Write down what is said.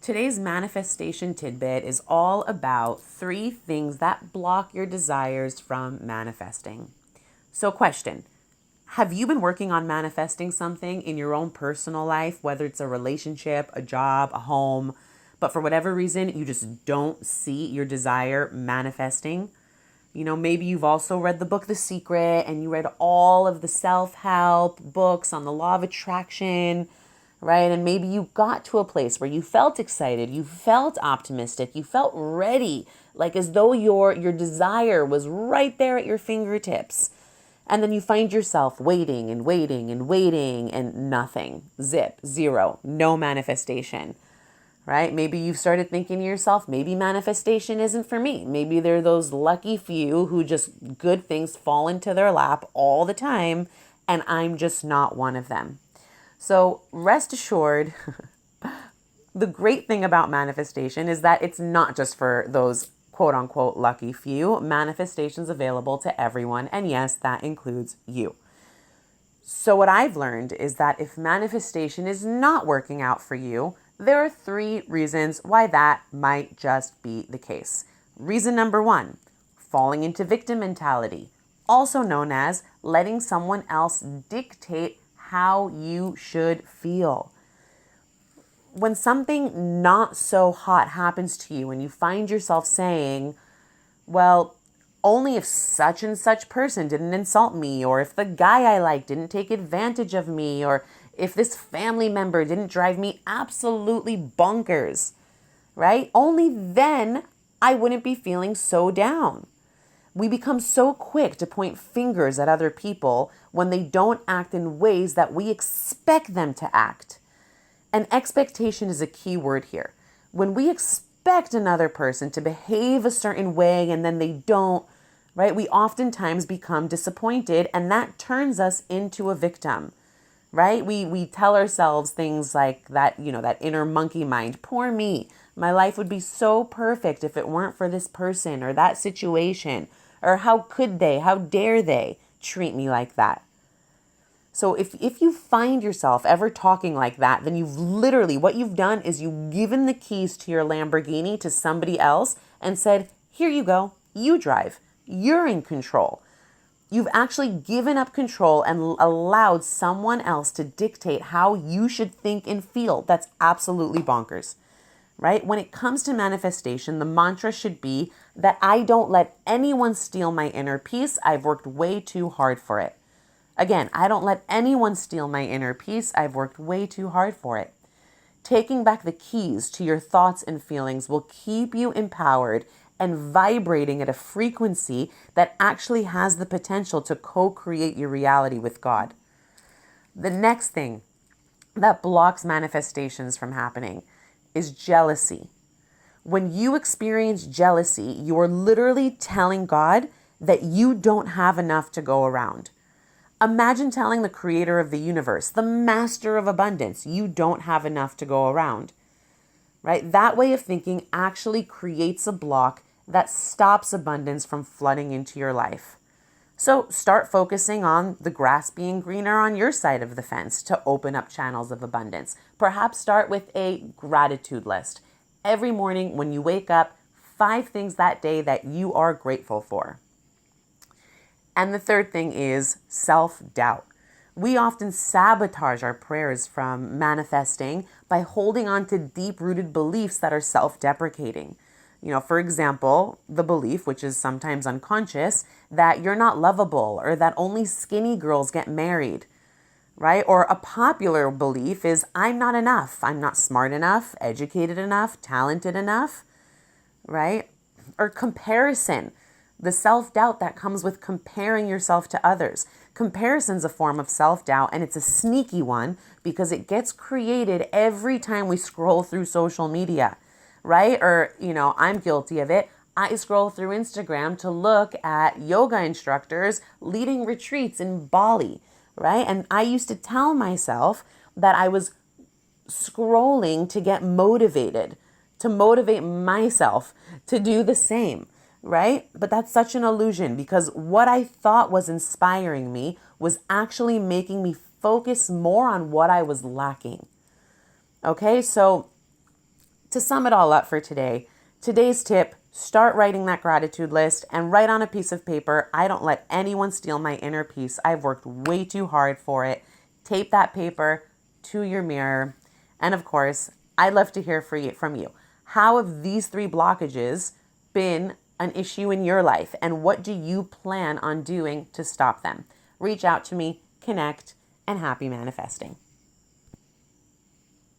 Today's manifestation tidbit is all about 3 things that block your desires from manifesting. So, question: have you been working on manifesting something in your own personal life, whether it's a relationship, a job, a home, but for whatever reason, you just don't see your desire manifesting? Maybe you've also read the book The Secret and you read all of the self-help books on the law of attraction, right? And maybe you got to a place where you felt excited, you felt optimistic, you felt ready, like as though your desire was right there at your fingertips. And then you find yourself waiting and waiting and waiting and nothing. Zip, zero, no manifestation. Right? Maybe you've started thinking to yourself, maybe manifestation isn't for me. Maybe they're those lucky few who just good things fall into their lap all the time, and I'm just not one of them. So rest assured, the great thing about manifestation is that it's not just for those quote unquote lucky few. Manifestation's available to everyone, and yes, that includes you. So what I've learned is that if manifestation is not working out for you, there are 3 reasons why that might just be the case. Reason number 1, falling into victim mentality, also known as letting someone else dictate how you should feel. When something not so hot happens to you and you find yourself saying, well, only if such and such person didn't insult me, or if the guy I like didn't take advantage of me, or if this family member didn't drive me absolutely bonkers, right? Only then I wouldn't be feeling so down. We become so quick to point fingers at other people when they don't act in ways that we expect them to act. And expectation is a key word here. When we expect another person to behave a certain way and then they don't, right? We oftentimes become disappointed, and that turns us into a victim, right? We tell ourselves things like that, that inner monkey mind. Poor me. My life would be so perfect if it weren't for this person or that situation. Or how could they, how dare they treat me like that? So if you find yourself ever talking like that, then what you've done is you've given the keys to your Lamborghini to somebody else and said, here you go, you drive, you're in control. You've actually given up control and allowed someone else to dictate how you should think and feel. That's absolutely bonkers, right? When it comes to manifestation, the mantra should be that I don't let anyone steal my inner peace. I've worked way too hard for it. Again, I don't let anyone steal my inner peace. I've worked way too hard for it. Taking back the keys to your thoughts and feelings will keep you empowered and vibrating at a frequency that actually has the potential to co-create your reality with God. The next thing that blocks manifestations from happening is jealousy. When you experience jealousy, you're literally telling God that you don't have enough to go around. Imagine telling the creator of the universe, the master of abundance, you don't have enough to go around, right? That way of thinking actually creates a block that stops abundance from flooding into your life. So start focusing on the grass being greener on your side of the fence to open up channels of abundance. Perhaps start with a gratitude list. Every morning when you wake up, 5 things that day that you are grateful for. And the third thing is self-doubt. We often sabotage our prayers from manifesting by holding on to deep-rooted beliefs that are self-deprecating. For example, the belief, which is sometimes unconscious, that you're not lovable or that only skinny girls get married, right? Or a popular belief is I'm not enough. I'm not smart enough, educated enough, talented enough, right? Or comparison. The self-doubt that comes with comparing yourself to others. Comparison's a form of self-doubt, and it's a sneaky one because it gets created every time we scroll through social media, right? Or, I'm guilty of it. I scroll through Instagram to look at yoga instructors leading retreats in Bali, right? And I used to tell myself that I was scrolling to get motivated, to motivate myself to do the same. Right? But that's such an illusion because what I thought was inspiring me was actually making me focus more on what I was lacking. Okay, so To sum it all up for today, today's tip: start writing that gratitude list and write on a piece of paper, I don't let anyone steal my inner peace. I've worked way too hard for it. Tape that paper to your mirror. And of course, I'd love to hear from you. How have these 3 blockages been an issue in your life? And what do you plan on doing to stop them? Reach out to me, connect, and happy manifesting.